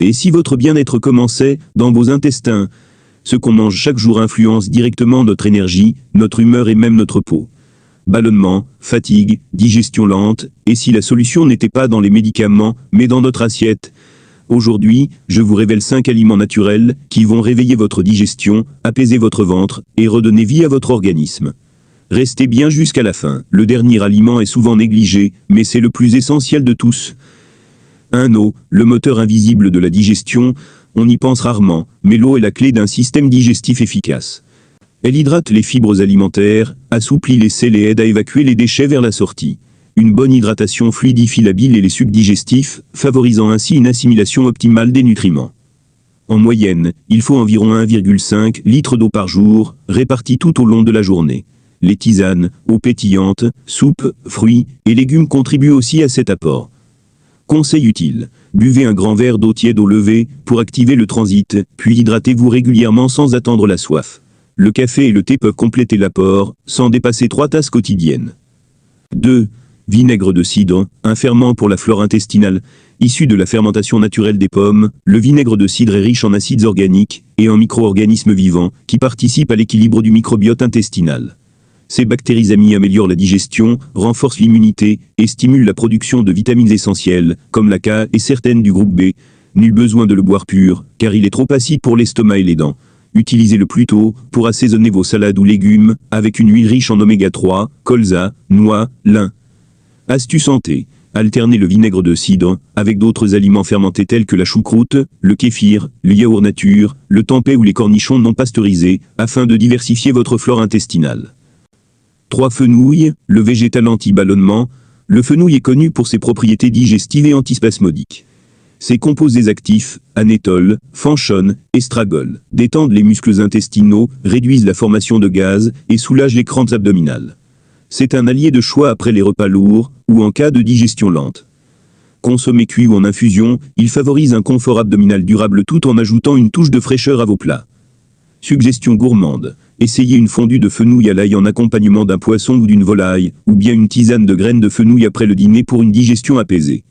Et si votre bien-être commençait dans vos intestins? Ce qu'on mange chaque jour influence directement notre énergie, notre humeur et même notre peau. Ballonnement, fatigue, digestion lente, et si la solution n'était pas dans les médicaments, mais dans notre assiette? Aujourd'hui, je vous révèle 5 aliments naturels qui vont réveiller votre digestion, apaiser votre ventre et redonner vie à votre organisme. Restez bien jusqu'à la fin. Le dernier aliment est souvent négligé, mais c'est le plus essentiel de tous. 1. Eau, le moteur invisible de la digestion. On y pense rarement, mais l'eau est la clé d'un système digestif efficace. Elle hydrate les fibres alimentaires, assouplit les selles et aide à évacuer les déchets vers la sortie. Une bonne hydratation fluidifie la bile et les sucs digestifs, favorisant ainsi une assimilation optimale des nutriments. En moyenne, il faut environ 1,5 litre d'eau par jour, répartie tout au long de la journée. Les tisanes, eau pétillante, soupes, fruits et légumes contribuent aussi à cet apport. Conseil utile. Buvez un grand verre d'eau tiède au lever pour activer le transit, puis hydratez-vous régulièrement sans attendre la soif. Le café et le thé peuvent compléter l'apport, sans dépasser 3 tasses quotidiennes. 2. Vinaigre de cidre, un ferment pour la flore intestinale. Issu de la fermentation naturelle des pommes, le vinaigre de cidre est riche en acides organiques et en micro-organismes vivants qui participent à l'équilibre du microbiote intestinal. Ces bactéries amies améliorent la digestion, renforcent l'immunité et stimulent la production de vitamines essentielles, comme la K et certaines du groupe B. Nul besoin de le boire pur, car il est trop acide pour l'estomac et les dents. Utilisez-le plutôt pour assaisonner vos salades ou légumes avec une huile riche en oméga 3, colza, noix, lin. Astuce santé. Alternez le vinaigre de cidre avec d'autres aliments fermentés tels que la choucroute, le kéfir, le yaourt nature, le tempeh ou les cornichons non pasteurisés, afin de diversifier votre flore intestinale. 3. Fenouil, le végétal anti-ballonnement. Le fenouil est connu pour ses propriétés digestives et antispasmodiques. Ses composés actifs, anétol, fanchone, estragol, détendent les muscles intestinaux, réduisent la formation de gaz et soulagent les crampes abdominales. C'est un allié de choix après les repas lourds ou en cas de digestion lente. Consommé cuit ou en infusion, il favorise un confort abdominal durable tout en ajoutant une touche de fraîcheur à vos plats. Suggestion gourmande. Essayez une fondue de fenouil à l'ail en accompagnement d'un poisson ou d'une volaille, ou bien une tisane de graines de fenouil après le dîner pour une digestion apaisée.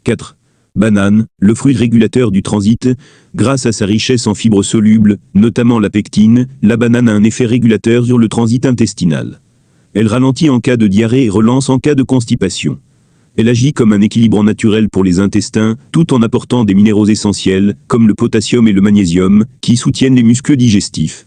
4. Banane, le fruit régulateur du transit. Grâce à sa richesse en fibres solubles, notamment la pectine, la banane a un effet régulateur sur le transit intestinal. Elle ralentit en cas de diarrhée et relance en cas de constipation. Elle agit comme un équilibrant naturel pour les intestins, tout en apportant des minéraux essentiels, comme le potassium et le magnésium, qui soutiennent les muscles digestifs.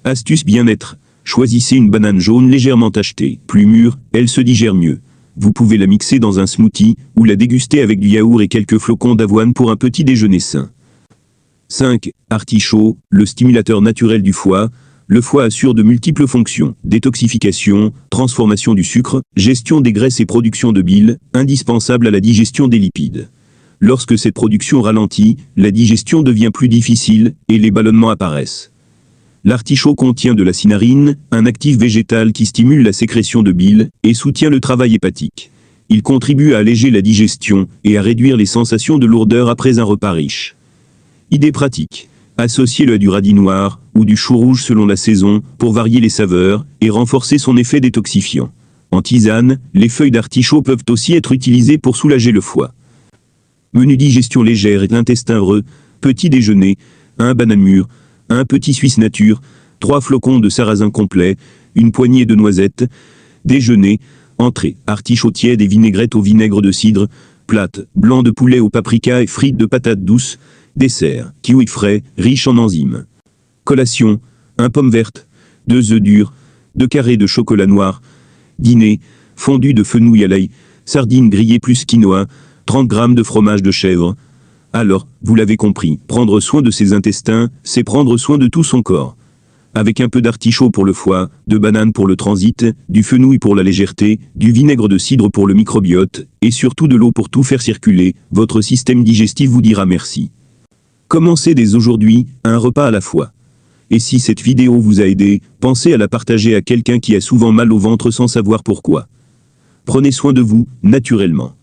Astuce bien-être. Choisissez une banane jaune légèrement tachetée. Plus mûre, elle se digère mieux. Vous pouvez la mixer dans un smoothie, ou la déguster avec du yaourt et quelques flocons d'avoine pour un petit déjeuner sain. 5. Artichaut, le stimulateur naturel du foie. Le foie assure de multiples fonctions, détoxification, transformation du sucre, gestion des graisses et production de bile, indispensable à la digestion des lipides. Lorsque cette production ralentit, la digestion devient plus difficile et les ballonnements apparaissent. L'artichaut contient de la cinarine, un actif végétal qui stimule la sécrétion de bile et soutient le travail hépatique. Il contribue à alléger la digestion et à réduire les sensations de lourdeur après un repas riche. Idée pratique. Associez-le à du radis noir ou du chou rouge selon la saison pour varier les saveurs et renforcer son effet détoxifiant. En tisane, les feuilles d'artichaut peuvent aussi être utilisées pour soulager le foie. Menu digestion légère et intestin heureux. Petit déjeuner, un banane mûre, un petit suisse nature, 3 flocons de sarrasin complet, une poignée de noisettes. Déjeuner, entrée, artichaut tiède et vinaigrette au vinaigre de cidre. Plate, blanc de poulet au paprika et frites de patates douces. Dessert, kiwi frais, riche en enzymes. Collation, un pomme verte, 2 œufs durs, 2 carrés de chocolat noir. Dîner, fondue de fenouil à l'ail, sardines grillées plus quinoa, 30 g de fromage de chèvre. Alors, vous l'avez compris, prendre soin de ses intestins, c'est prendre soin de tout son corps. Avec un peu d'artichaut pour le foie, de banane pour le transit, du fenouil pour la légèreté, du vinaigre de cidre pour le microbiote, et surtout de l'eau pour tout faire circuler, votre système digestif vous dira merci. Commencez dès aujourd'hui, un repas à la fois. Et si cette vidéo vous a aidé, pensez à la partager à quelqu'un qui a souvent mal au ventre sans savoir pourquoi. Prenez soin de vous, naturellement.